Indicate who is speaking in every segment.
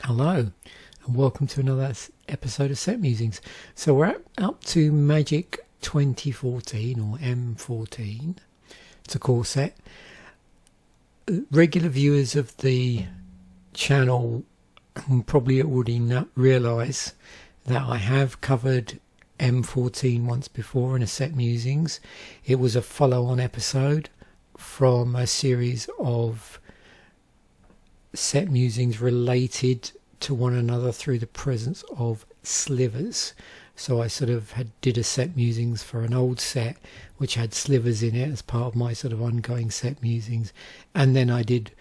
Speaker 1: Hello and welcome to another episode of Set Musings. So we're up to Magic 2014 or M14. It's a core set. Regular viewers of the channel probably already realise that I have covered M14 once before in a Set Musings. It was a follow-on episode from a series of Set Musings related to one another through the presence of Slivers. So I sort of did a Set Musings for an old set which had Slivers in it as part of my sort of ongoing Set Musings, and then I did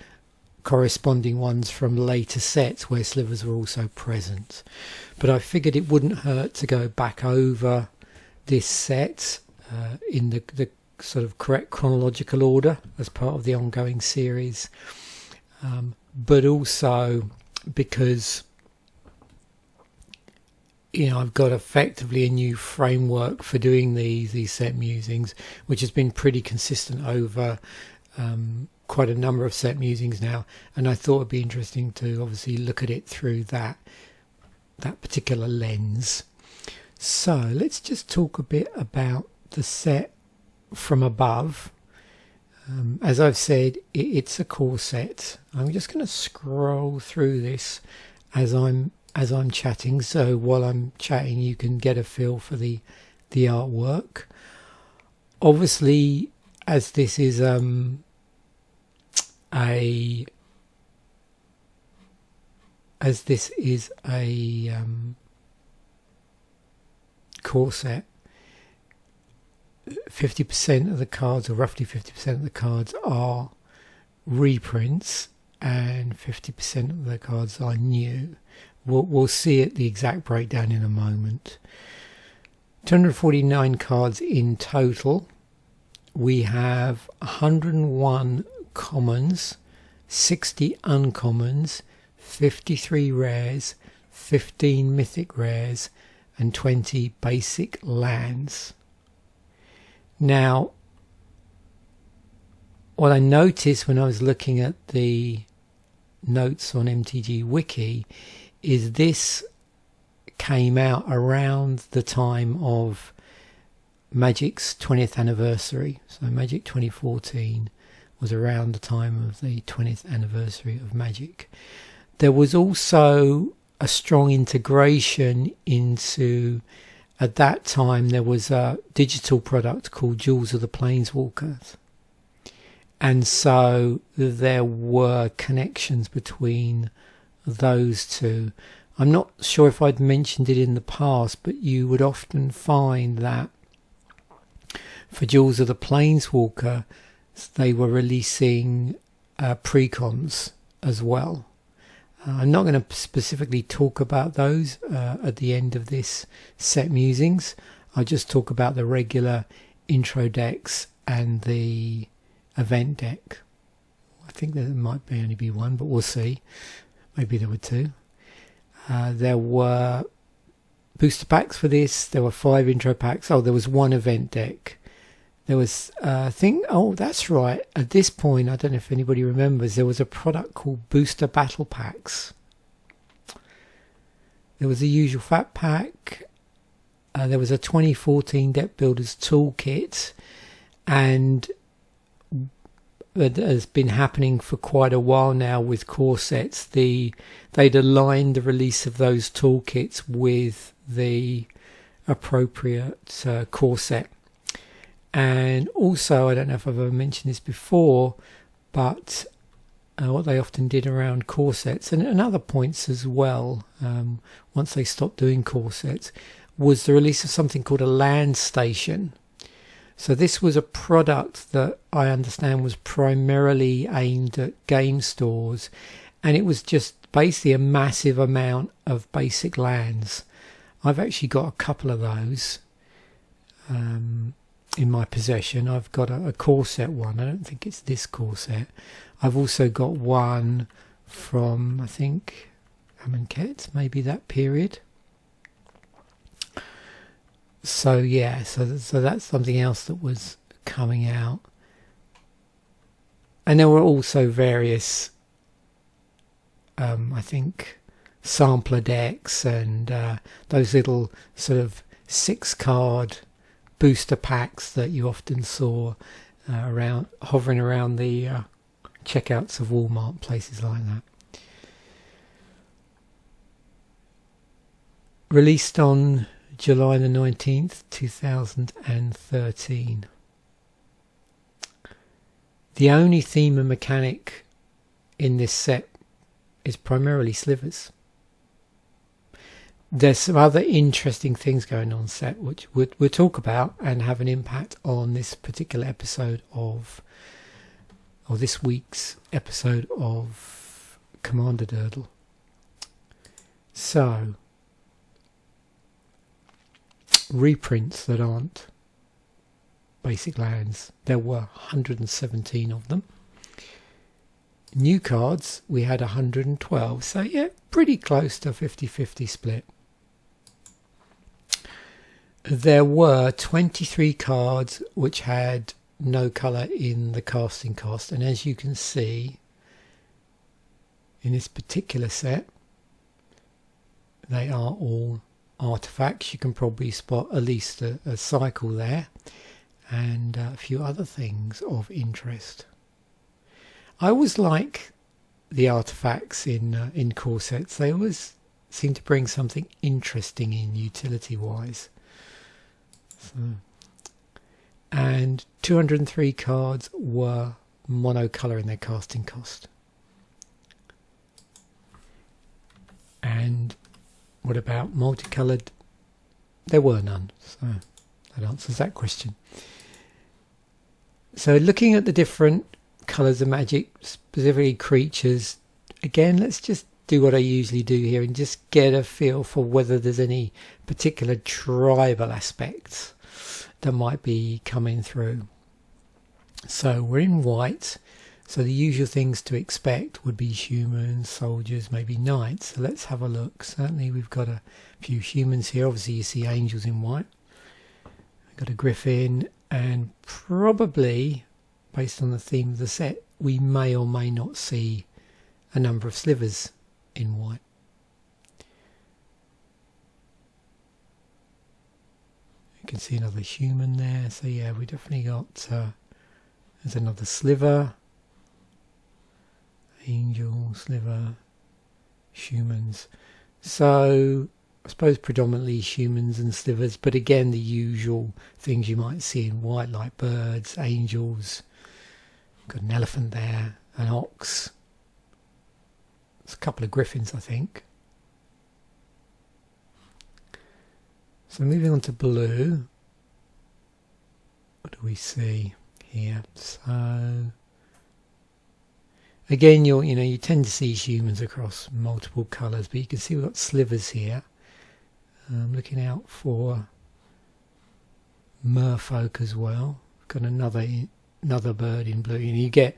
Speaker 1: corresponding ones from later sets where Slivers were also present. But I figured it wouldn't hurt to go back over this set in the sort of correct chronological order as part of the ongoing series, but also because I've got effectively a new framework for doing these Set Musings, which has been pretty consistent over quite a number of Set Musings now, and I thought it'd be interesting to obviously look at it through that particular lens. So let's just talk a bit about the set from above. As I've said, it's a core set. I'm just going to scroll through this as I'm chatting, so while I'm chatting you can get a feel for the artwork. Obviously, as this is a core set, 50% of the cards, or roughly 50% of the cards, are reprints and 50% of the cards are new. We'll see it, the exact breakdown, in a moment. 249 cards in total. We have 101 commons, 60 uncommons, 53 rares, 15 mythic rares, and 20 basic lands. Now, what I noticed when I was looking at the notes on MTG Wiki is this came out around the time of Magic's 20th anniversary. So Magic 2014 was around the time of the 20th anniversary of Magic. There was also a strong integration into, at that time there was a digital product called Jewels of the Planeswalkers, and so there were connections between those two. I'm not sure if I'd mentioned it in the past, but you would often find that for Jewels of the Planeswalker they were releasing precons as well. I'm not going to specifically talk about those at the end of this Set Musings. I'll just talk about the regular intro decks and the event deck. I think there might only be one, but we'll see. Maybe there were two. There were booster packs for this. There were 5 intro packs. Oh, there was 1 event deck. There was that's right. At this point, I don't know if anybody remembers, there was a product called Booster Battle Packs. There was the usual Fat Pack. There was a 2014 Deck Builders Toolkit, and it has been happening for quite a while now with core sets. They'd aligned the release of those toolkits with the appropriate core set. And also, I don't know if I've ever mentioned this before, but what they often did around core sets and other points as well, once they stopped doing core sets, was the release of something called a land station. So this was a product that I understand was primarily aimed at game stores, and it was just basically a massive amount of basic lands. I've actually got a couple of those in my possession. I've got a core set one. I don't think it's this core set. I've also got one from, I think, Amonkhet, maybe that period. So yeah, so that's something else that was coming out. And there were also various I think sampler decks and those little sort of 6-card booster packs that you often saw around hovering around the checkouts of Walmart, places like that. Released on July the 19th, 2013. The only theme and mechanic in this set is primarily slivers. There's some other interesting things going on set which we'll talk about and have an impact on this particular episode of, or this week's episode of Commander Durdle. So, reprints that aren't basic lands. There were 117 of them. New cards, we had 112. So yeah, pretty close to 50-50 split. There were 23 cards which had no colour in the casting cost, and as you can see in this particular set, they are all artifacts. You can probably spot at least a cycle there and a few other things of interest. I always like the artifacts in core sets. They always seem to bring something interesting in utility wise. And 203 cards were monocolour in their casting cost. And what about multicoloured? There were none, so that answers that question. So looking at the different colours of magic, specifically creatures, again, let's just do what I usually do here and just get a feel for whether there's any particular tribal aspects that might be coming through. So we're in white, so the usual things to expect would be humans, soldiers, maybe knights. So let's have a look. Certainly we've got a few humans here. Obviously you see angels in white. We've got a griffin, and probably based on the theme of the set we may or may not see a number of slivers in white. You can see another human there, so yeah, we definitely got there's another sliver, angel, sliver, humans. So I suppose predominantly humans and slivers, but again the usual things you might see in white, like birds, angels. Got an elephant there, an ox. There's a couple of griffins, I think. So moving on to blue, what do we see here? So again, you tend to see humans across multiple colours, but you can see we've got slivers here. I'm looking out for merfolk as well. We've got another bird in blue, and you get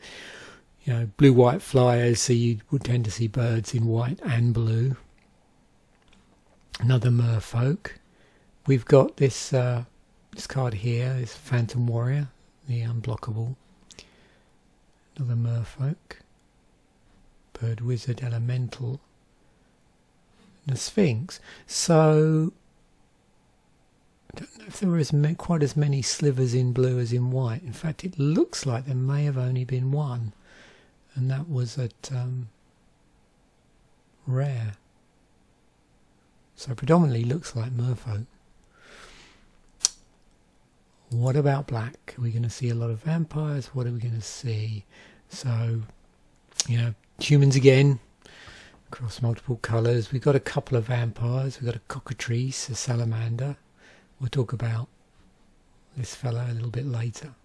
Speaker 1: blue-white flyers, so you would tend to see birds in white and blue. Another merfolk. We've got this card here, this Phantom Warrior, the unblockable. Another merfolk. Bird Wizard, Elemental. And the Sphinx. So I don't know if there were quite as many slivers in blue as in white. In fact, it looks like there may have only been one, and that was at rare. So predominantly looks like merfolk. What about black? Are we going to see a lot of vampires? What are we going to see? So, humans again, across multiple colours. We've got a couple of vampires. We've got a cockatrice, a salamander. We'll talk about this fella a little bit later.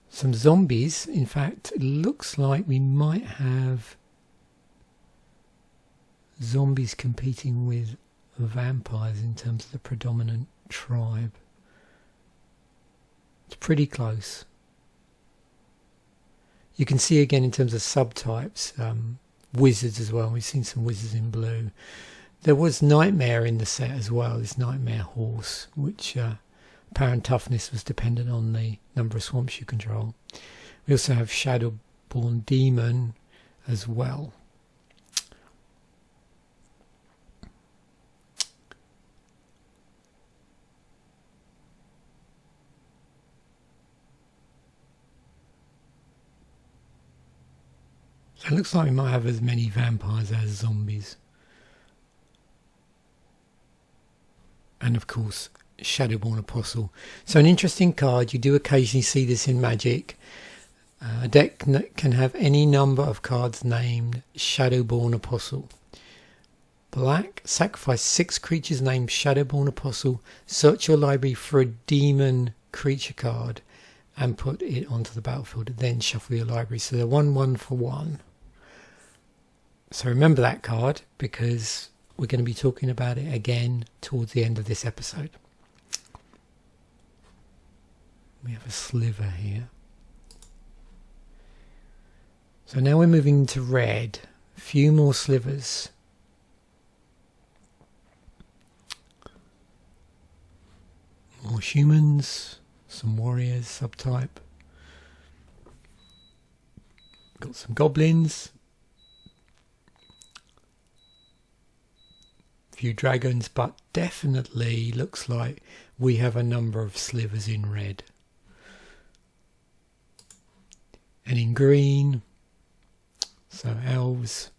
Speaker 1: Some zombies. In fact, it looks like we might have zombies competing with vampires in terms of the predominant tribe. It's pretty close. You can see again in terms of subtypes, wizards as well. We've seen some wizards in blue. There was Nightmare in the set as well, this Nightmare horse, which power and toughness was dependent on the number of swamps you control. We also have Shadowborn Demon as well. It looks like we might have as many vampires as zombies. And of course, Shadowborn Apostle. So an interesting card. You do occasionally see this in Magic. A deck can have any number of cards named Shadowborn Apostle. Black, sacrifice 6 creatures named Shadowborn Apostle. Search your library for a demon creature card and put it onto the battlefield. Then shuffle your library. So they're 1/1 for 1. So remember that card, because we're going to be talking about it again towards the end of this episode. We have a sliver here. So now we're moving to red. A few more slivers. More humans, some warriors subtype. Got some goblins. Few dragons, but definitely looks like we have a number of slivers in red. And in green, so elves.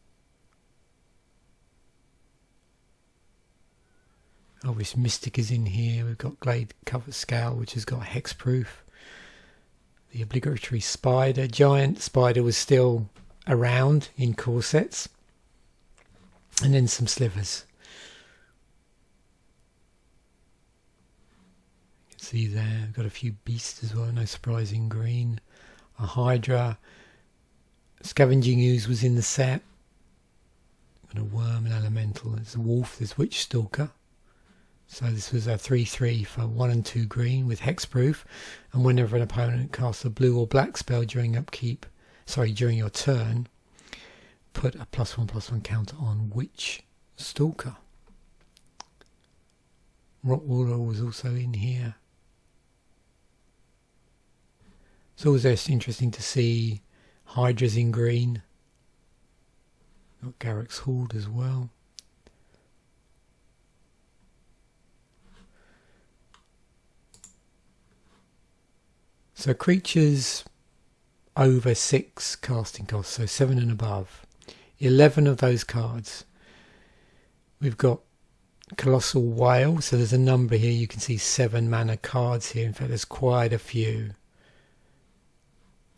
Speaker 1: Obviously Mystic is in here. We've got Glade Cover Scout, which has got hexproof. The obligatory spider. Giant spider was still around in core sets. And then some slivers. See there, got a few beasts as well, no surprise in green. A Hydra. Scavenging Ooze was in the set. Got a worm, an elemental. There's a wolf, there's Witch Stalker. So this was a 3/3 for 1 and 2 green with hexproof. And whenever an opponent casts a blue or black spell during your turn, put a +1/+1 counter on Witch Stalker. Rockwaller was also in here. It's always just interesting to see Hydras in green. Got Garrick's Horde as well. So creatures over 6 casting costs, so 7 and above. 11 of those cards. We've got Colossal Whale, so there's a number here. You can see 7 mana cards here. In fact, there's quite a few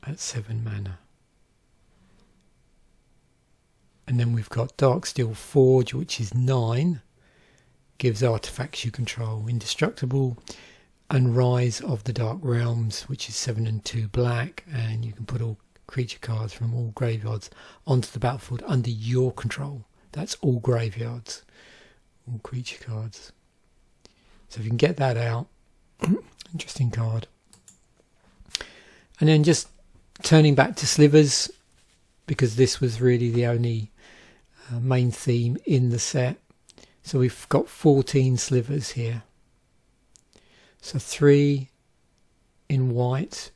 Speaker 1: at 7 mana. And then we've got Darksteel Forge, which is 9. Gives artifacts you control indestructible. And Rise of the Dark Realms, which is 7 and 2 black. And you can put all creature cards from all graveyards onto the battlefield under your control. That's all graveyards. All creature cards. So if you can get that out, interesting card. And then just turning back to slivers, because this was really the only main theme in the set. So we've got 14 slivers here. So 3 in white,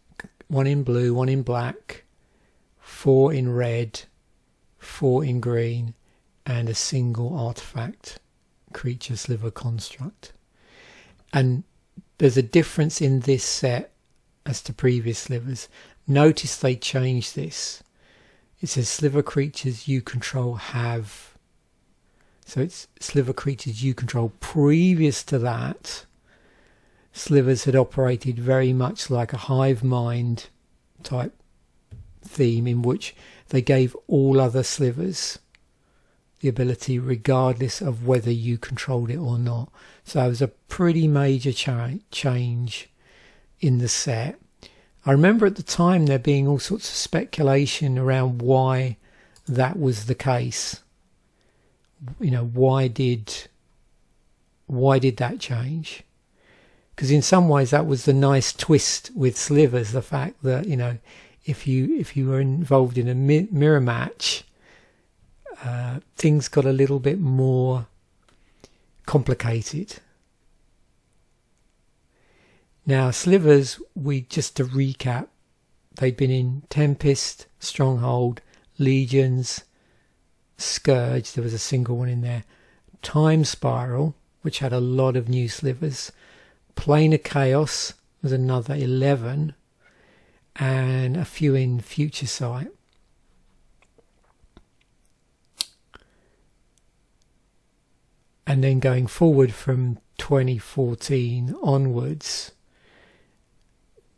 Speaker 1: 1 in blue, 1 in black, 4 in red, 4 in green, and a single artifact creature sliver construct. And there's a difference in this set as to previous slivers. Notice they changed this. It says sliver creatures you control have. So it's sliver creatures you control. Previous to that, slivers had operated very much like a hive mind type theme, in which they gave all other slivers the ability regardless of whether you controlled it or not. So it was a pretty major change in the set. I remember at the time there being all sorts of speculation around why that was the case. You know, why did that change? Because in some ways that was the nice twist with slivers, the fact that, you know, if you were involved in a mirror match, things got a little bit more complicated. Now, slivers, just to recap, they've been in Tempest, Stronghold, Legions, Scourge, there was a single one in there, Time Spiral, which had a lot of new slivers, Planar Chaos was another 11, and a few in Future Sight. and then going forward from 2014 onwards,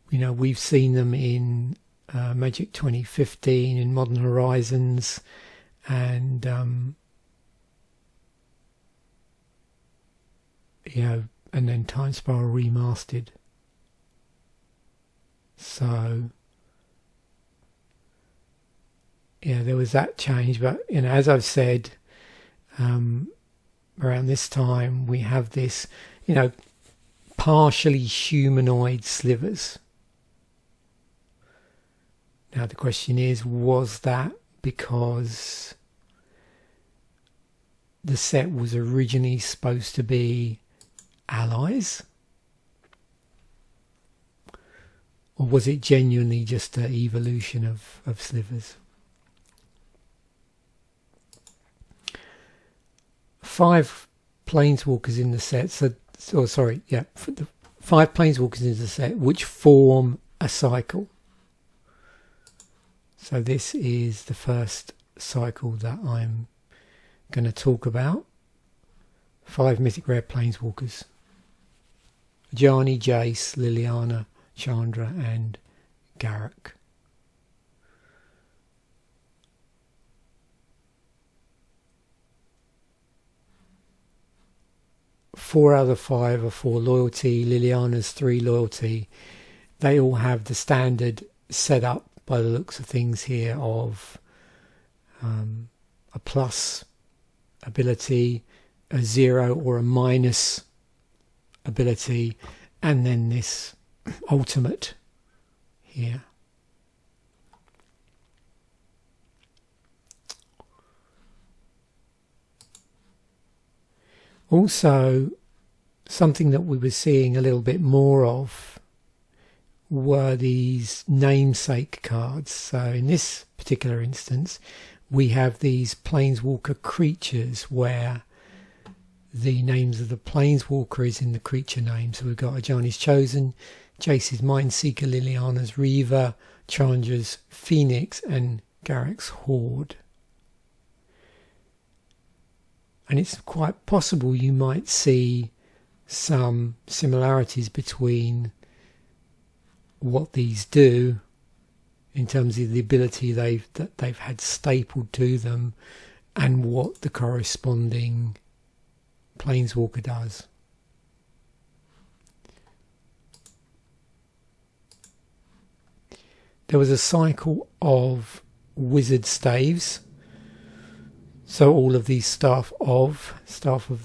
Speaker 1: we've seen them in Magic 2015, in Modern Horizons, and and then Time Spiral Remastered. So there was that change, but as I've said, around this time we have this partially humanoid slivers. Now the question is, was that because the set was originally supposed to be allies, or was it genuinely just an evolution of slivers? 5 planeswalkers in the set, 5 planeswalkers in the set which form a cycle. So this is the first cycle that I'm going to talk about. 5 mythic rare planeswalkers: Ajani, Jace, Liliana, Chandra and Garruk. Four out of the 5 are 4 loyalty. Liliana's 3 loyalty. They all have the standard setup, by the looks of things here, of a plus ability, a 0 or a minus ability, and then this ultimate here. Also, something that we were seeing a little bit more of were these namesake cards. So in this particular instance, we have these planeswalker creatures where the names of the planeswalker is in the creature name. So we've got Ajani's Chosen, Jace's Mindseeker, Liliana's Reaver, Chandra's Phoenix and Garruk's Horde. And it's quite possible you might see some similarities between what these do in terms of the ability that they've had stapled to them and what the corresponding planeswalker does. There was a cycle of wizard staves. So all of these staff of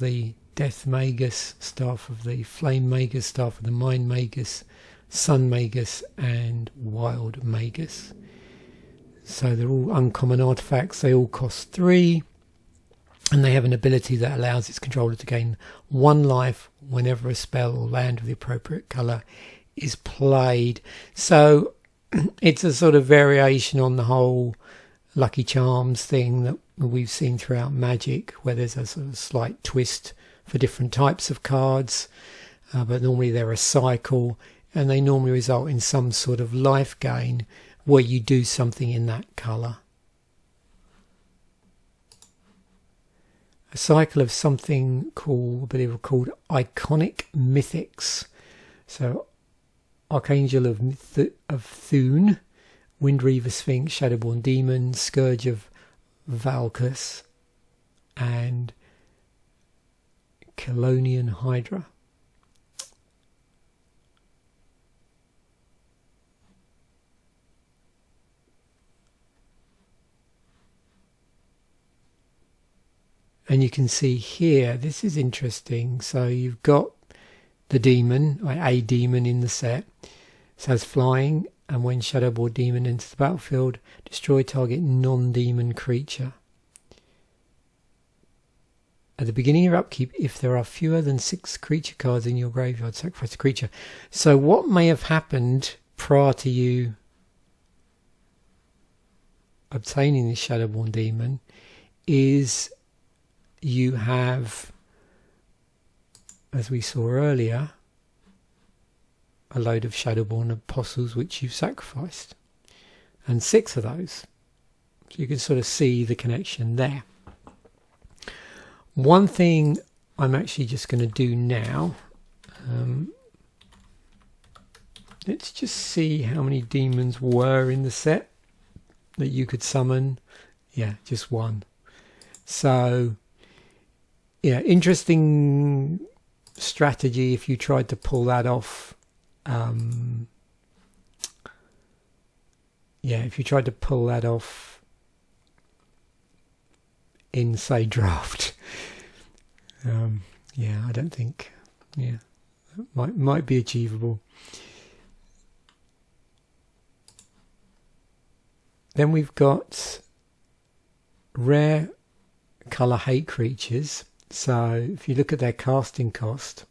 Speaker 1: the Death Magus, staff of the Flame Magus, staff of the Mind Magus, Sun Magus and Wild Magus. So they're all uncommon artifacts. They all cost 3 and they have an ability that allows its controller to gain 1 life whenever a spell or land of the appropriate colour is played. So it's a sort of variation on the whole Lucky Charms thing that we've seen throughout Magic, where there's a sort of slight twist for different types of cards, but normally they're a cycle and they normally result in some sort of life gain where you do something in that colour. A cycle of something called, I believe, called Iconic Mythics. So Archangel of Thune, Windreaver Sphinx, Shadowborn Demon, Scourge of Valkus and Kelonian Hydra. And you can see here, this is interesting. So you've got the demon, or a demon in the set. It says flying, and when Shadowborn Demon enters the battlefield, destroy target non-demon creature. At the beginning of your upkeep, if there are fewer than 6 creature cards in your graveyard, sacrifice a creature. So what may have happened prior to you obtaining the Shadowborn Demon is you have, as we saw earlier, a load of Shadowborn Apostles which you've sacrificed, and 6 of those. So you can sort of see the connection there. One thing I'm actually just going to do now. Let's just see how many demons were in the set that you could summon. Yeah, just one. So, yeah, interesting strategy if you tried to pull that off. Yeah, if you tried to pull that off in, say, draft. Yeah, I don't think. Yeah, might be achievable. Then we've got rare colour hate creatures. So if you look at their casting cost,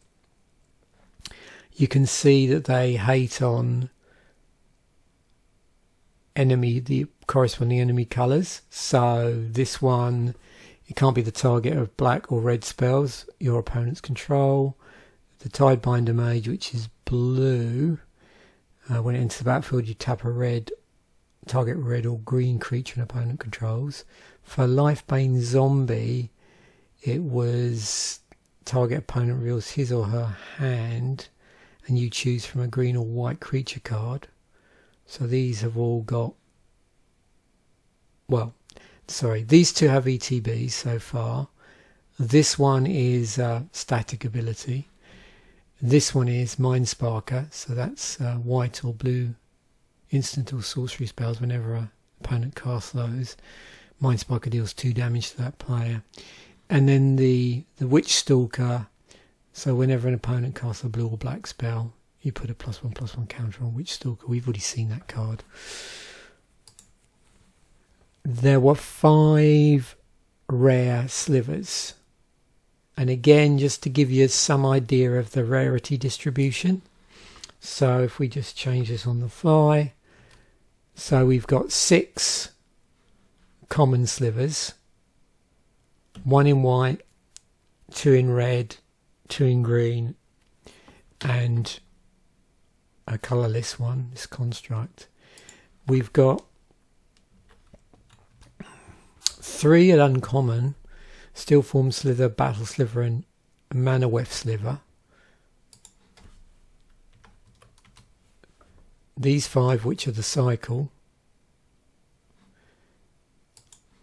Speaker 1: you can see that they hate on the corresponding enemy colours. So this one, it can't be the target of black or red spells your opponents control. The Tidebinder Mage, which is blue, when it enters the battlefield you tap a target red or green creature an opponent controls. For Lifebane Zombie, it was target opponent reveals his or her hand and you choose from a green or white creature card. So these have all got, well, sorry, these two have ETBs so far. This one is static ability. This one is Mind Sparker, so that's white or blue instant or sorcery spells whenever an opponent casts those. Mind Sparker deals 2 damage to that player. And then the Witch Stalker, so whenever an opponent casts a blue or black spell, you put a +1/+1 counter on Witch Stalker. We've already seen that card. There were 5 rare slivers. And again, just to give you some idea of the rarity distribution. So if we just change this on the fly. So we've got 6 common slivers. 1 in white, 2 in red, 2 in green, and a colourless one, this construct. We've got 3 at uncommon, Steel Form Slither, Battle Sliver and Mana Weft Sliver. These 5 which are the cycle,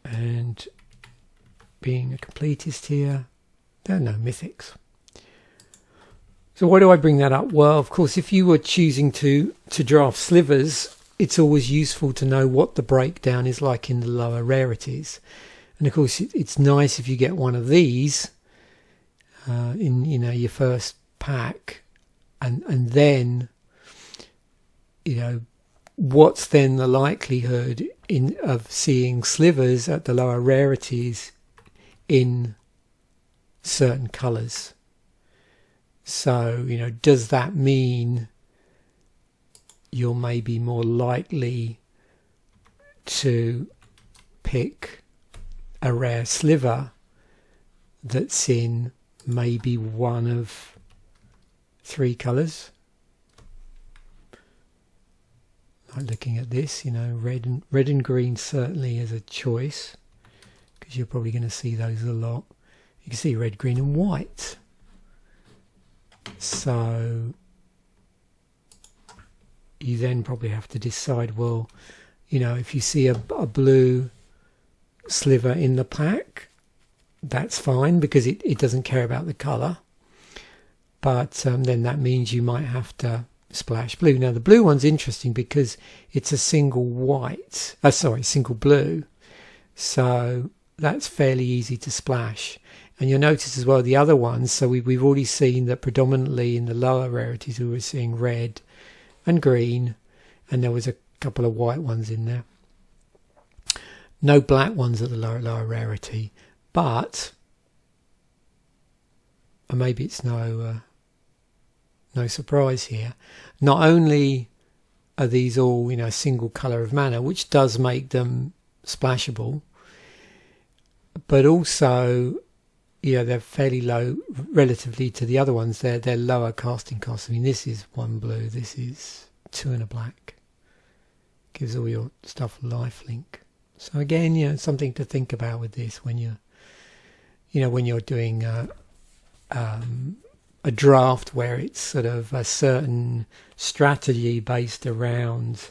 Speaker 1: and being a completist here, there are no mythics. So why do I bring that up? Well, of course, if you were choosing to draft slivers, it's always useful to know what the breakdown is like in the lower rarities. And of course, it's nice if you get one of these in your first pack, and then what's then the likelihood of seeing slivers at the lower rarities in certain colours. So, does that mean you're maybe more likely to pick a rare sliver that's in maybe one of 3 colours? Like looking at this, red and green certainly is a choice, because you're probably going to see those a lot. You can see red, green and white. So you then probably have to decide, well, if you see a blue sliver in the pack, that's fine, because it doesn't care about the colour. But then that means you might have to splash blue. Now the blue one's interesting because it's a single single blue. So that's fairly easy to splash. And you'll notice as well the other ones, so we've already seen that predominantly in the lower rarities we were seeing red and green, and there was a couple of white ones in there. No black ones at the lower rarity, but maybe it's no surprise here. Not only are these all single colour of mana, which does make them splashable, but also they're fairly low relatively to the other ones. They're lower casting costs. I mean, this is 1 blue, this is 2 and a black. Gives all your stuff lifelink. So again, something to think about with this when you're doing a draft where it's sort of a certain strategy based around,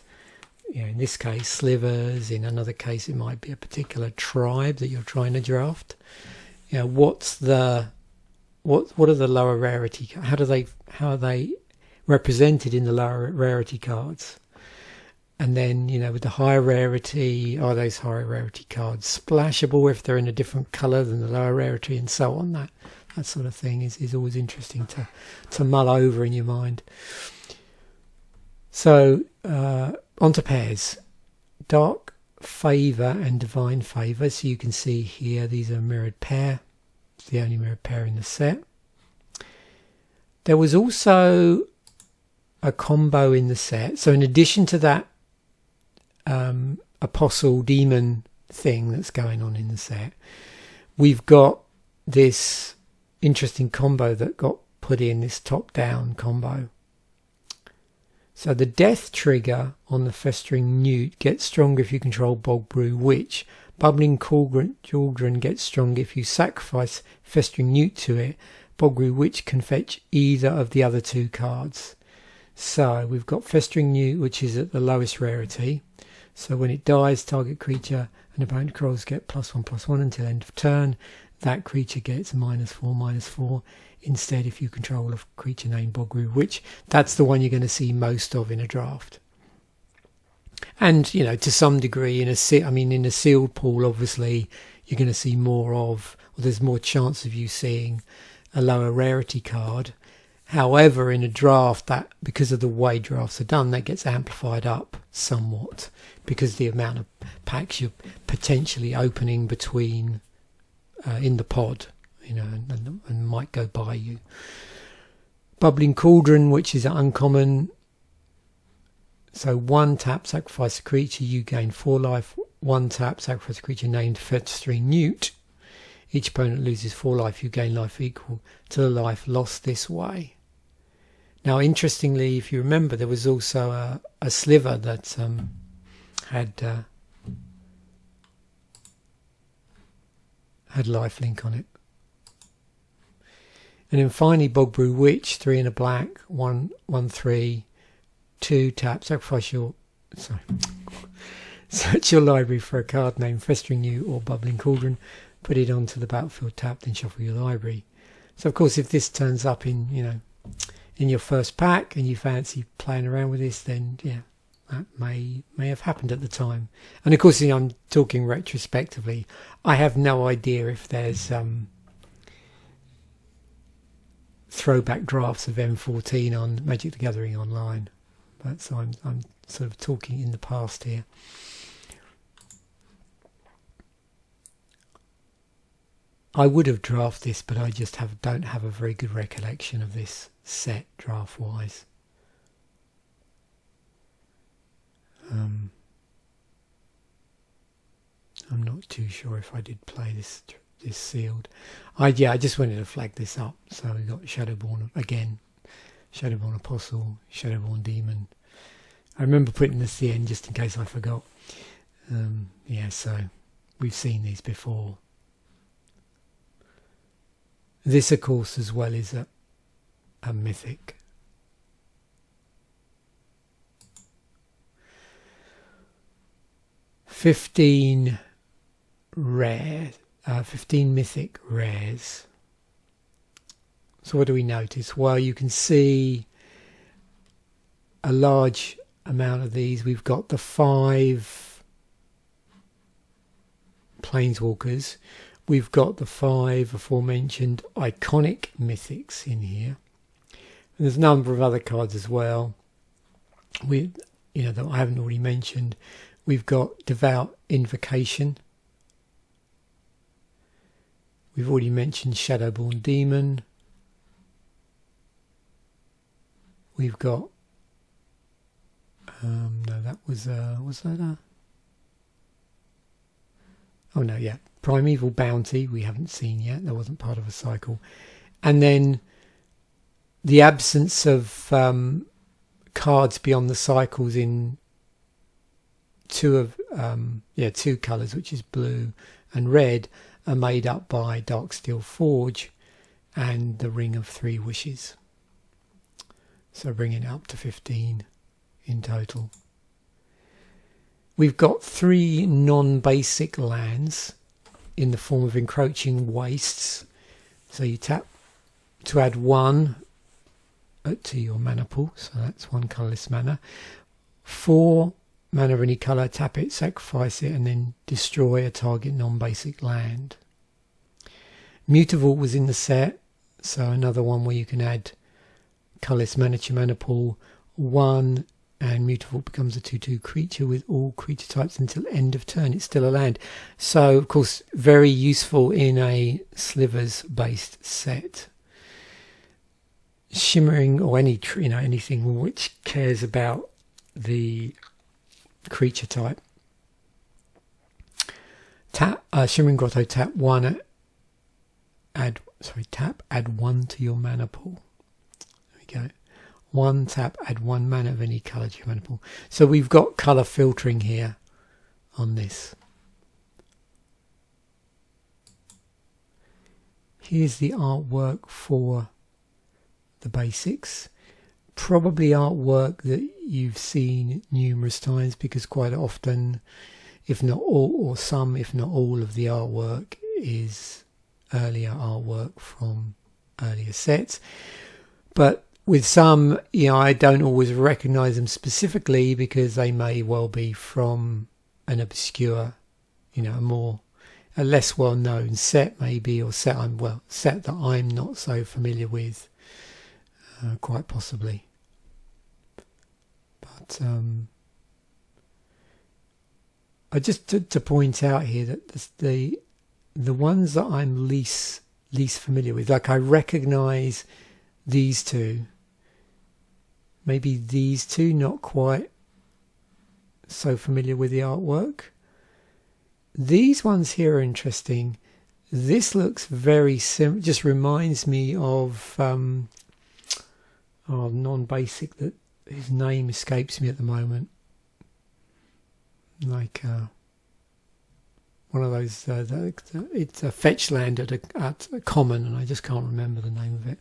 Speaker 1: in this case slivers, in another case it might be a particular tribe that you're trying to draft. What are the lower rarity, how are they represented in the lower rarity cards? And then, with the higher rarity, are those higher rarity cards splashable if they're in a different colour than the lower rarity, and so on. That sort of thing is always interesting to mull over in your mind. So, onto pairs. Dark Favour and Divine Favour. So you can see here, these are a mirrored pair. It's the only mirrored pair in the set. There was also a combo in the set. So in addition to that apostle demon thing that's going on in the set, we've got this interesting combo that got put in, this top-down combo. So the death trigger on the Festering Newt gets stronger if you control Bog Brew Witch. Bubbling Cauldron gets stronger if you sacrifice Festering Newt to it. Bog Brew Witch can fetch either of the other two cards. So we've got Festering Newt, which is at the lowest rarity. So when it dies, target creature and opponent controls get +1/+1 until end of turn. That creature gets -4/-4. Instead, if you control a creature named Bog Brew Witch, that's the one you're going to see most of in a draft. And, to some degree, in a sealed pool, obviously, you're going to see more of, or there's more chance of you seeing a lower rarity card. However, in a draft, that, because of the way drafts are done, that gets amplified up somewhat, because the amount of packs you're potentially opening between in the pod, and might go by you. Bubbling Cauldron, which is uncommon. So 1 tap, sacrifice a creature, you gain 4 life. 1 tap, sacrifice a creature named Festering Newt. Each opponent loses 4 life, you gain life equal to the life lost this way. Now, interestingly, if you remember, there was also a sliver that had lifelink on it. And then finally, Bog Brew Witch, 3 and a black, 1/3, 2 tap, search your library for a card named Festering Newt or Bubbling Cauldron, put it onto the battlefield tapped, then shuffle your library. So of course, if this turns up in your first pack and you fancy playing around with this, then that may have happened at the time. And of course, I'm talking retrospectively. I have no idea if there's throwback drafts of M14 on Magic the Gathering Online, but so I'm sort of talking in the past here. I would have drafted this, but I just don't have a very good recollection of this set draft wise. I'm not too sure if I did play this sealed. I just wanted to flag this up. So we got Shadowborn again, Shadowborn Apostle, Shadowborn Demon. I remember putting this at the end just in case I forgot. So we've seen these before. This, of course, as well, is a mythic. $15 mythic rares. So what do we notice? Well, you can see a large amount of these. We've got the 5 Planeswalkers. We've got the 5 aforementioned iconic mythics in here. And there's a number of other cards as well. That I haven't already mentioned. We've got Devout Invocation. We've already mentioned Shadowborn Demon. We've got Primeval Bounty, we haven't seen yet. That wasn't part of a cycle. And then the absence of cards beyond the cycles in two colours, which is blue and red, are made up by Darksteel Forge and the Ring of 3 Wishes. So bringing it up to 15 in total. We've got 3 non-basic lands in the form of Encroaching Wastes. So you tap to add 1 to your mana pool, so that's 1 colourless mana. 4 mana of any colour, tap it, sacrifice it, and then destroy a target non-basic land. Mutavault was in the set, so another one where you can add colourless mana to your mana pool. 1, and Mutavault becomes a 2/2 creature with all creature types until end of turn. It's still a land. So, of course, very useful in a Slivers based set. Shimmering, or anything which cares about the creature type. Tap Shimmering Grotto, tap 1, add 1 to your mana pool. There we go. 1 tap, add 1 mana of any colour to your mana pool. So we've got colour filtering here on this. Here's the artwork for the basics. Probably artwork that you've seen numerous times, because quite often, if not all of the artwork is earlier artwork from earlier sets. But with some, I don't always recognise them specifically, because they may well be from an obscure, a less well-known set maybe, or set that I'm not so familiar with, quite possibly. But I just to point out here that the ones that I'm least familiar with, like I recognise these 2. Maybe these 2, not quite so familiar with the artwork. These ones here are interesting. This looks very similar, just reminds me of non-basic that his name escapes me at the moment. Like one of those, it's a fetch land at a common, and I just can't remember the name of it.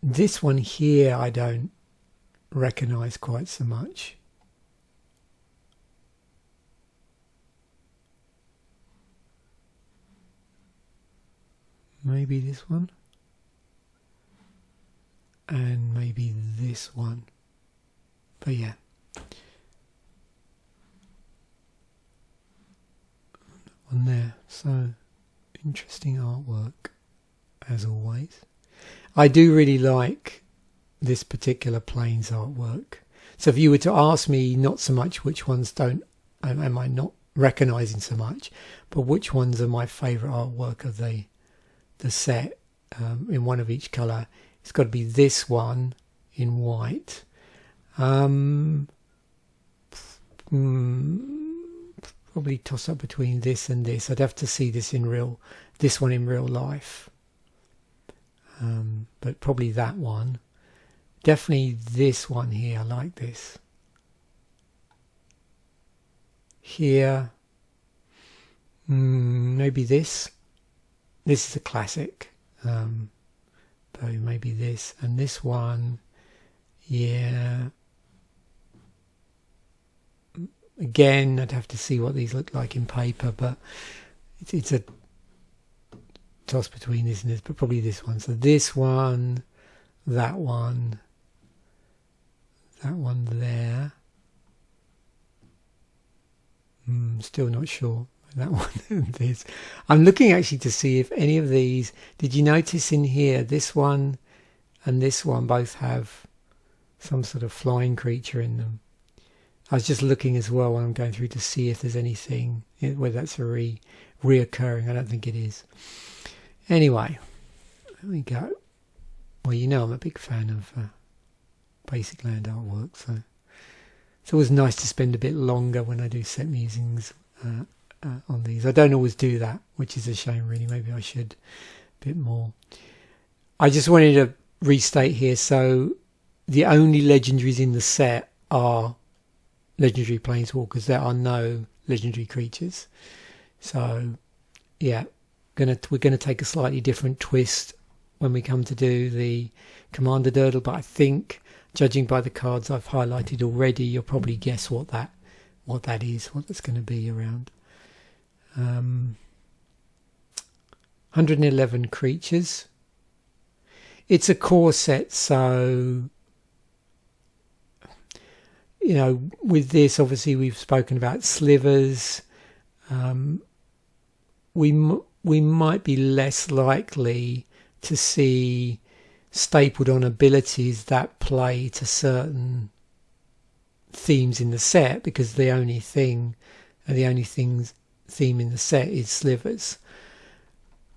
Speaker 1: This one here I don't recognise quite so much. Maybe this one. And maybe this one. But yeah. One there. So, interesting artwork, as always. I do really like this particular Plains artwork. So if you were to ask me, not so much which ones am I not recognising so much, but which ones are my favourite artwork of the set, in one of each colour, it's got to be this one in white. Probably toss up between this and this. I'd have to see this one in real life. But probably that one. Definitely this one here. I like this. Here. Maybe this. This is a classic. So maybe this. And this one. Yeah. Again, I'd have to see what these look like in paper, but it's a toss between this and this, but probably this one. So this one, that one there. Still not sure. That one and this. I'm looking actually to see if any of these, did you notice in here, this one and this one both have some sort of flying creature in them. I was just looking as well when I'm going through to see if there's anything, whether that's a reoccurring. I don't think it is. Anyway, there we go. Well, I'm a big fan of basic land artwork, so it's always nice to spend a bit longer when I do set musings on these. I don't always do that, which is a shame really. Maybe I should a bit more. I just wanted to restate here, so the only legendaries in the set are legendary planeswalkers. There are no legendary creatures. So, yeah, we're gonna take a slightly different twist when we come to do the Commander Durdle, but I think, judging by the cards I've highlighted already, you'll probably guess what that is, what that's going to be around. 111 creatures. It's a core set, so you know, with this, obviously we've spoken about slivers. We might be less likely to see stapled on abilities that play to certain themes in the set, because the only theme in the set is slivers.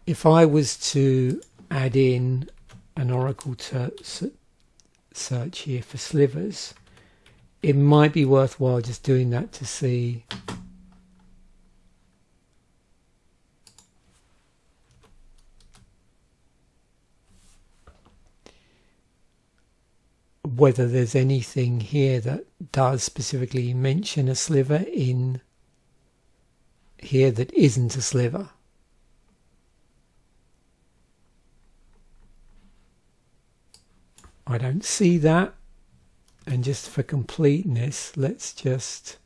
Speaker 1: If I was to add in an Oracle search here for slivers, it might be worthwhile just doing that to see whether there's anything here that does specifically mention a sliver in here that isn't a sliver. I don't see that, and just for completeness, let's just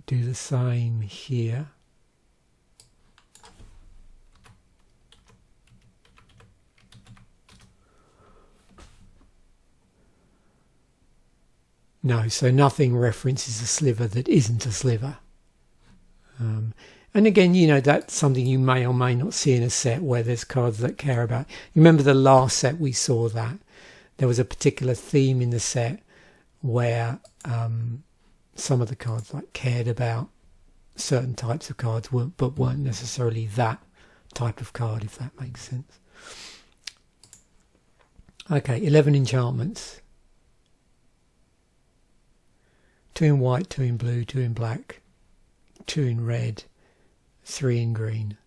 Speaker 1: do the same here. No, so nothing references a sliver that isn't a sliver. And again, you know, that's something you may or may not see in a set where there's cards that care about. You remember the last set we saw that there was a particular theme in the set where some of the cards like cared about certain types of cards, but weren't necessarily that type of card, if that makes sense. Okay, 11 enchantments. 2 in white, 2 in blue, 2 in black, 2 in red, 3 in green.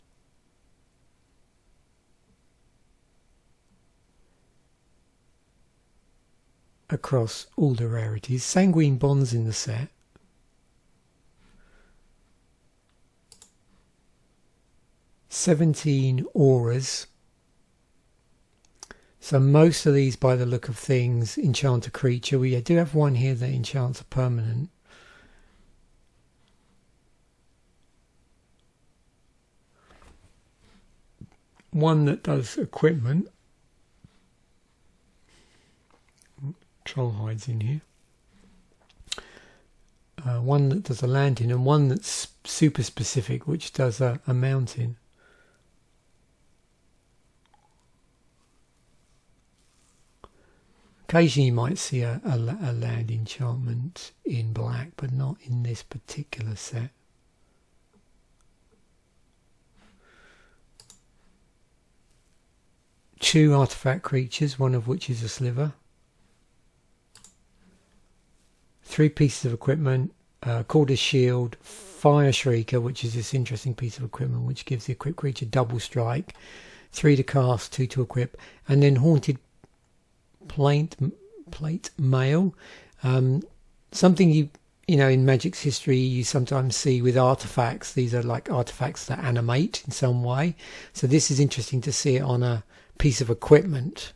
Speaker 1: Across all the rarities. Sanguine Bonds in the set. "17 auras. So most of these, by the look of things, enchant a creature. We do have one here that enchants a permanent. One that does equipment. Troll hides in here. One that does a landing, and one that's super specific, which does a mountain. Occasionally you might see a land enchantment in black, but not in this particular set. Two artifact creatures, one of which is a sliver. 3 pieces of equipment, called a shield, Fire Shrieker, which is this interesting piece of equipment which gives the equipped creature double strike, 3 to cast, 2 to equip, and then Haunted Plate Mail. Something you know in Magic's history you sometimes see with artifacts. These are like artifacts that animate in some way. So this is interesting to see it on a piece of equipment.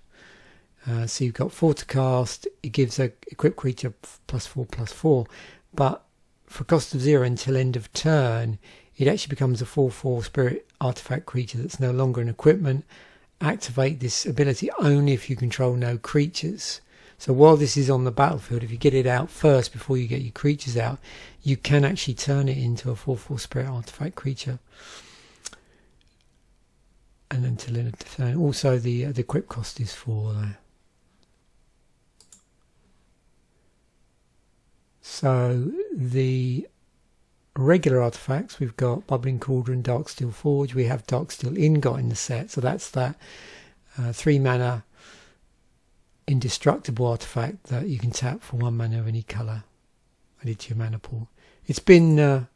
Speaker 1: So you've got 4 to cast. It gives a equipped creature +4/+4, but for cost of 0 until end of turn, it actually becomes a 4/4 spirit artifact creature that's no longer an equipment. Activate this ability only if you control no creatures. So while this is on the battlefield, if you get it out first before you get your creatures out, you can actually turn it into a 4/4 spirit artifact creature. And until end of turn. Also the equip cost is 4 there. So the regular artifacts, we've got Bubbling Cauldron, Darksteel Forge. We have Darksteel Ingot in the set, so that's that 3 mana indestructible artifact that you can tap for 1 mana of any colour added to your mana pool. It's been in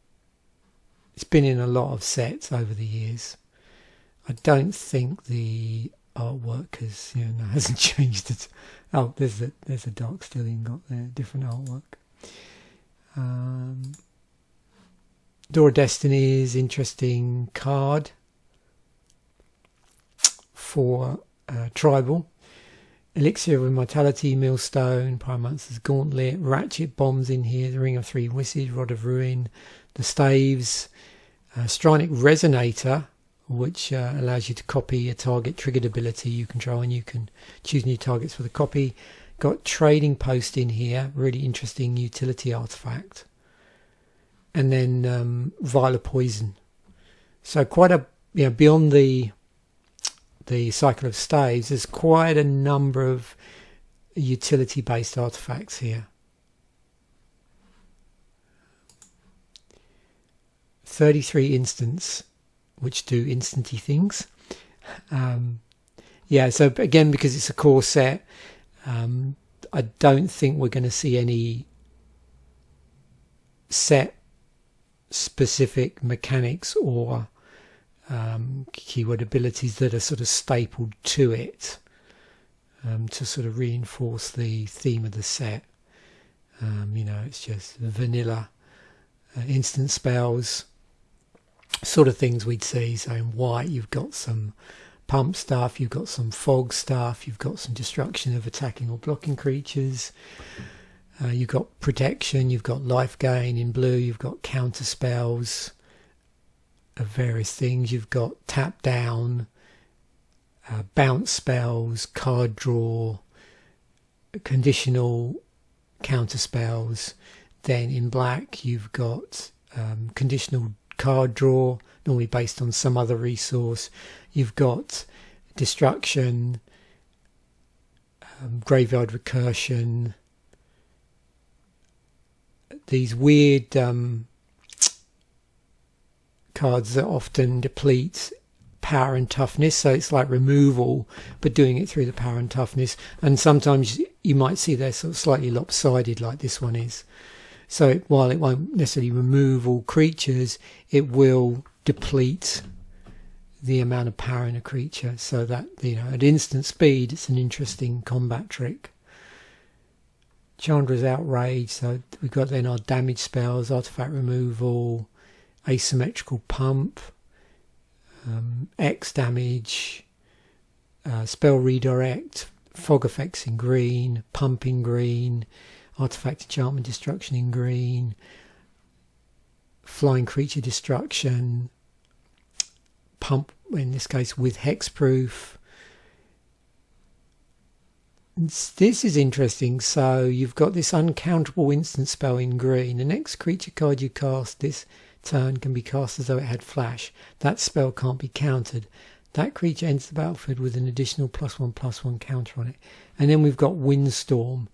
Speaker 1: a lot of sets over the years. I don't think the artwork hasn't changed it. Oh, there's a Darksteel Ingot there, different artwork. Door of Destiny is interesting card for tribal. Elixir of Immortality, Millstone, Pyromancer's Gauntlet, Ratchet Bombs in here, the Ring of Three Wishes, Rod of Ruin, the Staves, Strinic Resonator, which allows you to copy a target triggered ability you control, and you can choose new targets for the copy. Got Trading Post in here, really interesting utility artifact. And then Vial of Poison. So quite a, beyond the cycle of staves, there's quite a number of utility based artifacts here. 33 instants which do instanty things. So again, because it's a core set, I don't think we're going to see any set specific mechanics or keyword abilities that are sort of stapled to it to sort of reinforce the theme of the set. It's just vanilla instant spells, sort of things we'd see. So in white you've got some pump stuff, you've got some fog stuff, you've got some destruction of attacking or blocking creatures, you've got protection, you've got life gain in blue, you've got counter spells of various things, you've got tap down, bounce spells, card draw, conditional counter spells. Then in black you've got conditional card draw, normally based on some other resource. You've got destruction, graveyard recursion, these weird cards that often deplete power and toughness, so it's like removal but doing it through the power and toughness, and sometimes you might see they're sort of slightly lopsided like this one is. So while it won't necessarily remove all creatures, it will deplete the amount of power in a creature, so that at instant speed it's an interesting combat trick. Chandra's Outrage, so we've got then our damage spells, artifact removal, asymmetrical pump, X damage, spell redirect, fog effects in green, pump in green, artifact enchantment destruction in green, flying creature destruction, pump in this case with hexproof. This is interesting. So you've got this uncountable instant spell in green. The next creature card you cast this turn can be cast as though it had flash. That spell can't be countered. That creature enters the battlefield with an additional +1/+1 counter on it. And then we've got Windstorm.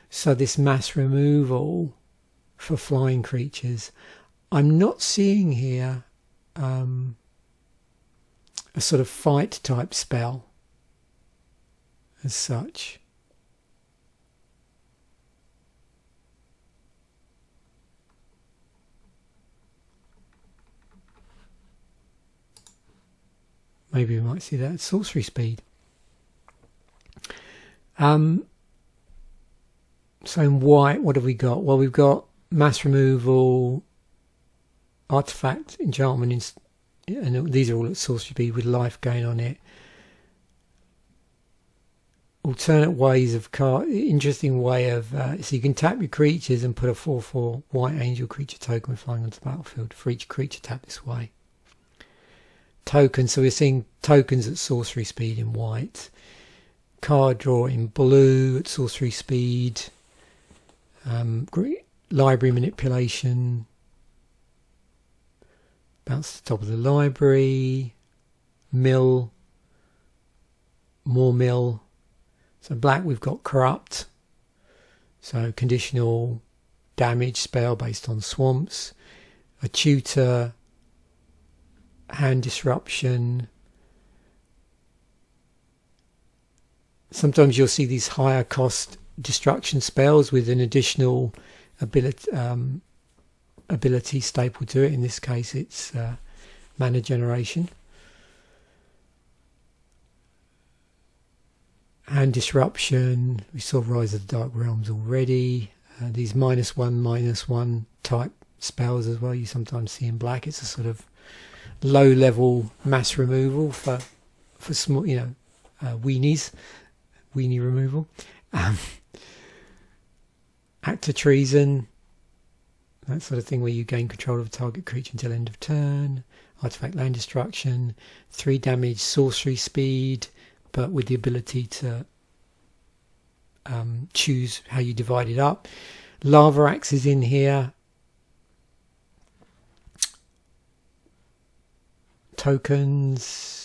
Speaker 1: So this mass removal for flying creatures. I'm not seeing here a sort of fight type spell as such. Maybe we might see that at sorcery speed. So in white, what have we got? Well, we've got mass removal, artifact enchantment, and these are all at sorcery speed with life gain on it. Alternate ways of card, interesting way of so you can tap your creatures and put a 4/4 white angel creature token flying onto the battlefield for each creature tap this way. Tokens, so we're seeing tokens at sorcery speed in white, card draw in blue at sorcery speed, library manipulation, bounce to the top of the library, mill, more mill. So black we've got corrupt, so conditional damage spell based on swamps, a tutor, hand disruption. Sometimes you'll see these higher cost destruction spells with an additional ability stapled to it. In this case it's mana generation. Hand disruption, we saw Rise of the Dark Realms already. These -1/-1 type spells as well. You sometimes see in black. It's a sort of low-level mass removal for small, weenie removal. Act of Treason, that sort of thing where you gain control of a target creature until end of turn. Artifact Land Destruction, 3 damage, sorcery speed, but with the ability to choose how you divide it up. Lava Axe is in here. Tokens.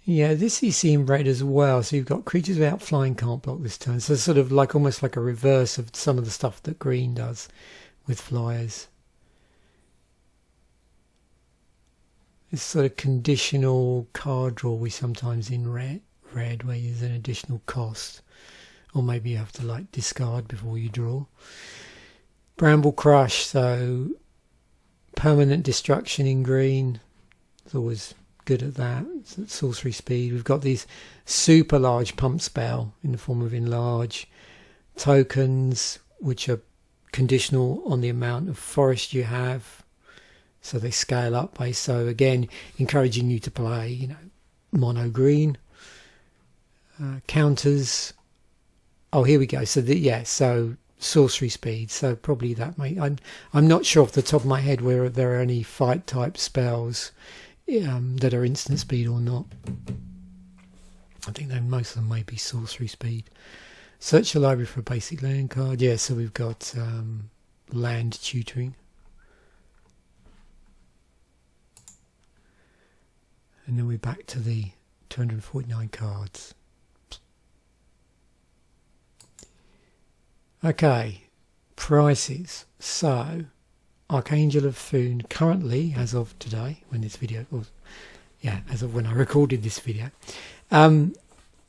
Speaker 1: Yeah, this you see in red as well. So you've got creatures without flying can't block this turn. So it's sort of like almost like a reverse of some of the stuff that green does with flyers. This sort of conditional card draw we sometimes in red where there's an additional cost, or maybe you have to like discard before you draw. Bramble Crush, so permanent destruction in green. It's always good at that. It's sorcery speed. We've got these super large pump spell in the form of enlarge. Tokens, which are conditional on the amount of forest you have. So they scale up by, so again, encouraging you to play, mono green. Counters. Oh, here we go. So so sorcery speed. So probably that may. I'm not sure off the top of my head whether there are any fight type spells that are instant speed or not. I think most of them may be sorcery speed. Search your library for a basic land card. Yeah, so we've got land tutoring. And then we're back to the 249 cards. Okay, prices. So, Archangel of Foon currently, as of today, when this video was, as of when I recorded this video,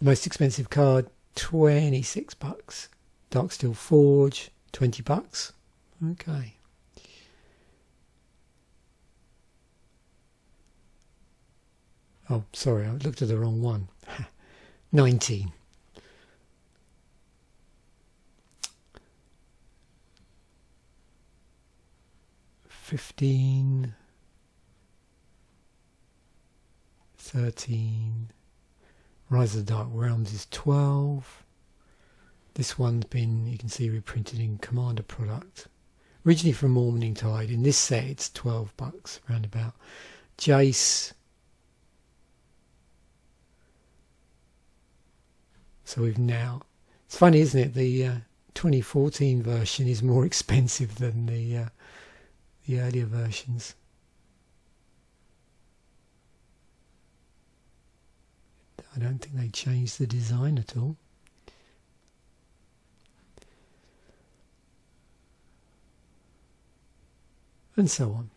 Speaker 1: most expensive card, $26. Darksteel Forge, $20. Okay. Oh, sorry, I looked at the wrong one. 19. $15. 13. Rise of the Dark Realms is 12. This one's been, you can see, reprinted in Commander product. Originally from Morning Tide. In this set, it's $12 roundabout. Jace. So we've now, it's funny, isn't it? The 2014 version is more expensive than the earlier versions. I don't think they changed the design at all. And so on.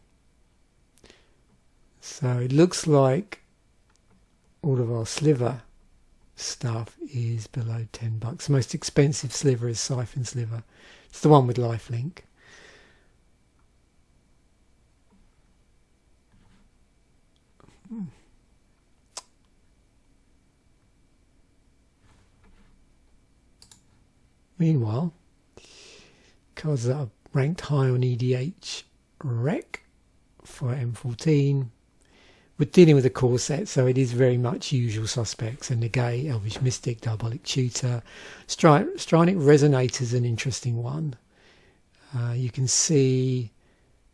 Speaker 1: So it looks like all of our sliver stuff is below $10. The most expensive sliver is Siphon Sliver. It's the one with lifelink. Meanwhile, cards that are ranked high on EDH Rec for M14. We're dealing with a core set, so it is very much usual suspects. A Negate, Elvish Mystic, Diabolic Tutor. Stranic Resonator is an interesting one. You can see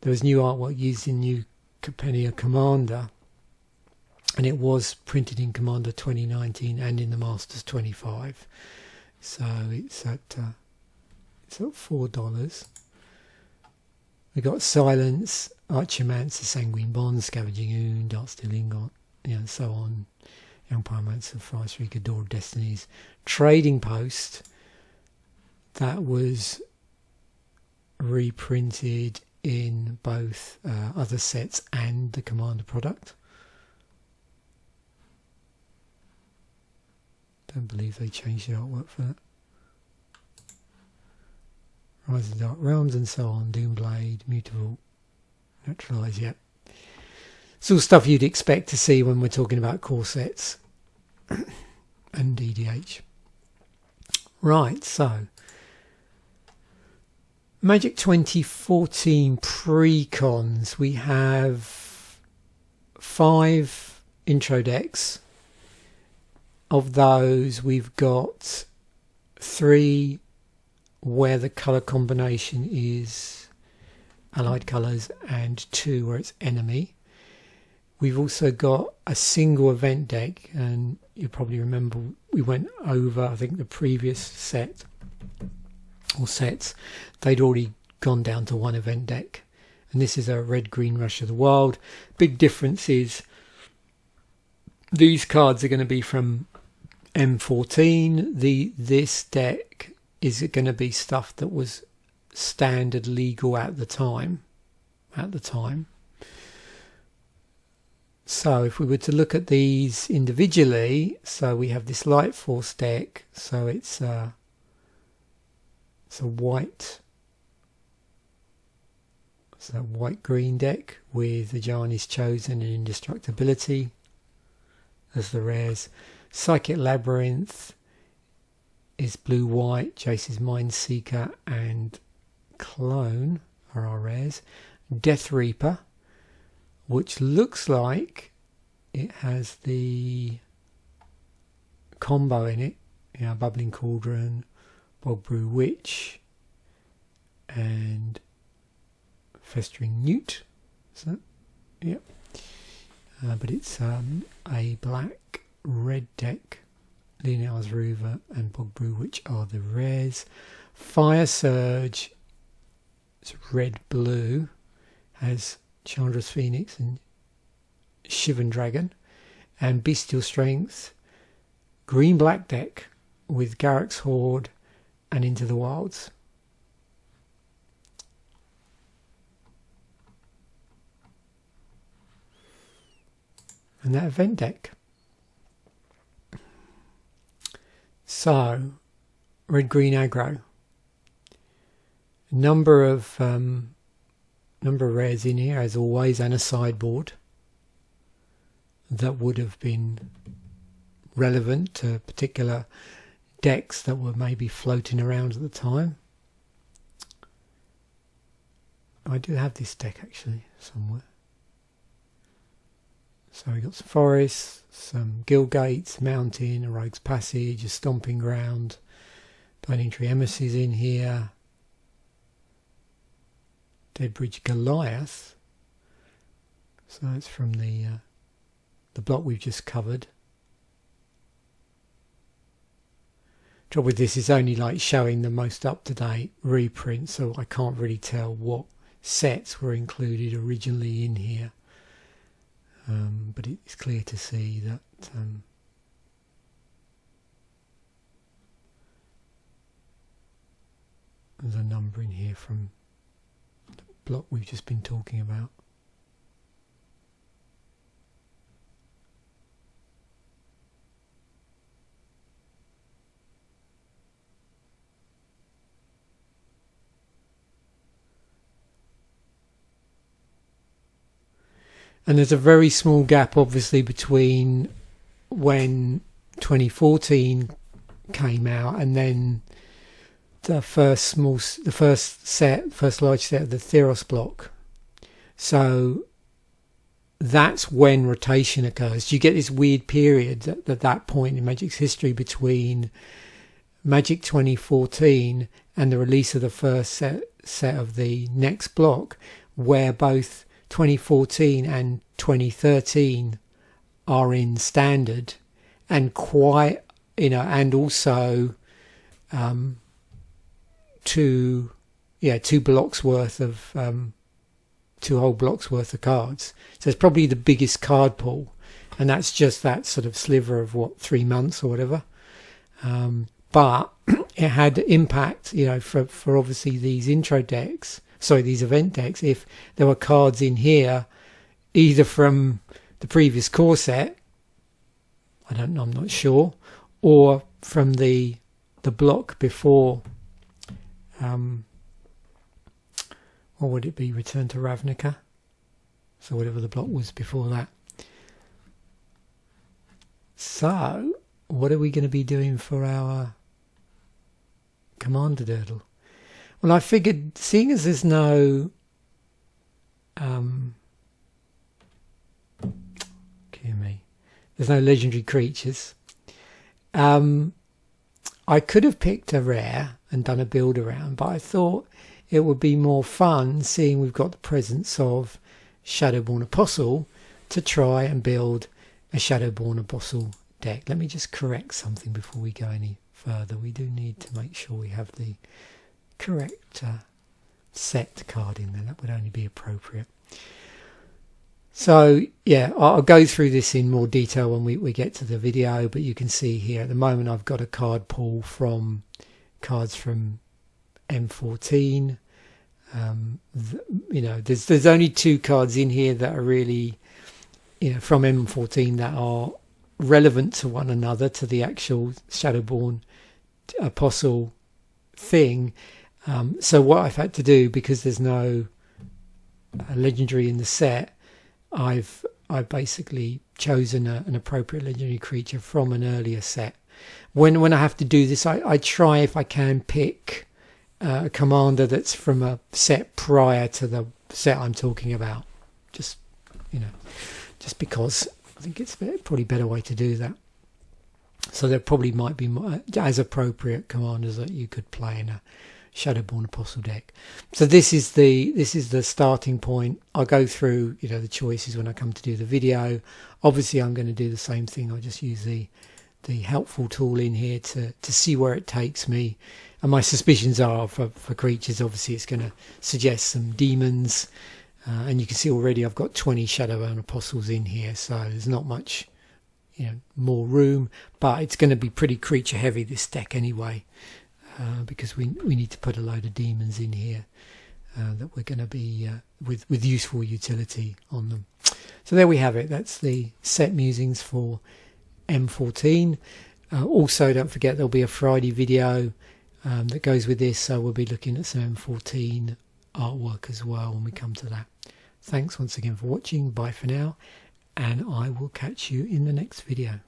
Speaker 1: there was new artwork used in New Capennia Commander, and it was printed in Commander 2019 and in the Masters 25. So it's at $4. We got Silence, Archimancer, Sanguine Bond, Scavenging Oon, Darksteel Ingot, and so on. Young Pyromancer, Frost Reaker, Door of Destinies. Trading Post, that was reprinted in both other sets and the Commander product. Don't believe they changed the artwork for that. Rise of the Dark Realms and so on. Doomblade, Mutable, Naturalise, yep. It's all stuff you'd expect to see when we're talking about core sets and EDH. Right, so Magic 2014 pre-cons, we have 5 intro decks. Of those, we've got 3 where the colour combination is allied colours and 2 where it's enemy. We've also got a single event deck, and you probably remember we went over, I think, the previous set or sets. They'd already gone down to 1 event deck, and this is a red-green Rush of the Wild. Big difference is these cards are going to be from M14. This deck is going to be stuff that was standard legal at the time. So if we were to look at these individually, so we have this Light Force deck, so it's a white-green deck with Ajani's Chosen and Indestructibility as the rares. Psychic Labyrinth is blue-white, Jace's Mindseeker and Clone are our rares. Death Reaper, which looks like it has the combo in it, Bubbling Cauldron, Bog Brew Witch and Festering Newt. So, yep. But it's a black-red deck. Leonar's Ruva and Bog Brew Witch are the rares. Fire Surge, it's red-blue, has Chandra's Phoenix and Shivan Dragon. And Bestial Strength, green-black deck with Garruk's Horde and Into the Wilds. And that event deck. So, red-green aggro. Number of rares in here, as always, and a sideboard that would have been relevant to particular decks that were maybe floating around at the time. I do have this deck actually somewhere. So we got some forests, some guild gates, mountain, a rogue's passage, a stomping ground, Burning Tree Emissaries in here, Deadbridge Goliath. So it's from the block we've just covered. Trouble with this is only like showing the most up-to-date reprint, so I can't really tell what sets were included originally in here. But it's clear to see that there's a number in here from the block we've just been talking about. And there's a very small gap, obviously, between when 2014 came out and then the first large set of the Theros block. So that's when rotation occurs. You get this weird period at that point in Magic's history between Magic 2014 and the release of the first set of the next block, where both 2014 and 2013 are in standard, and and also two blocks worth of 2 whole blocks worth of cards. So it's probably the biggest card pool, and that's just that sort of sliver of 3 months or whatever. But it had impact, for obviously these intro decks. Sorry, these event decks, if there were cards in here, either from the previous core set, I don't know, I'm not sure, or from the block before, what would it be, Return to Ravnica? So whatever the block was before that. So, what are we going to be doing for our Commander Dirtle? Well, I figured, seeing as there's no there's no legendary creatures, I could have picked a rare and done a build around, but I thought it would be more fun, seeing we've got the presence of Shadowborn Apostle, to try and build a Shadowborn Apostle deck. Let me just correct something before we go any further. We do need to make sure we have the correct set card in there. That would only be appropriate. So yeah, I'll go through this in more detail when we get to the video, but you can see here at the moment I've got a card pool from cards from M14. There's only 2 cards in here that are really, from M14 that are relevant to one another, to the actual Shadowborn Apostle thing. So what I've had to do, because there's no legendary in the set, I've basically chosen an appropriate legendary creature from an earlier set. When I have to do this, I try, if I can, pick a commander that's from a set prior to the set I'm talking about. Just because I think it's probably a better way to do that. So there probably might be more, as appropriate commanders that you could play in a Shadowborn Apostle deck. So this is the starting point. I'll go through the choices when I come to do the video. Obviously I'm going to do the same thing. I'll just use the helpful tool in here to see where it takes me. And my suspicions are for creatures, obviously it's going to suggest some demons, and you can see already I've got 20 Shadowborn Apostles in here, so there's not much more room, but it's going to be pretty creature heavy, this deck anyway. Because we need to put a load of demons in here that we're going to be with useful utility on them. So there we have it. That's the set musings for M14. Also, don't forget there'll be a Friday video that goes with this, so we'll be looking at some M14 artwork as well when we come to that. Thanks once again for watching. Bye for now, and I will catch you in the next video.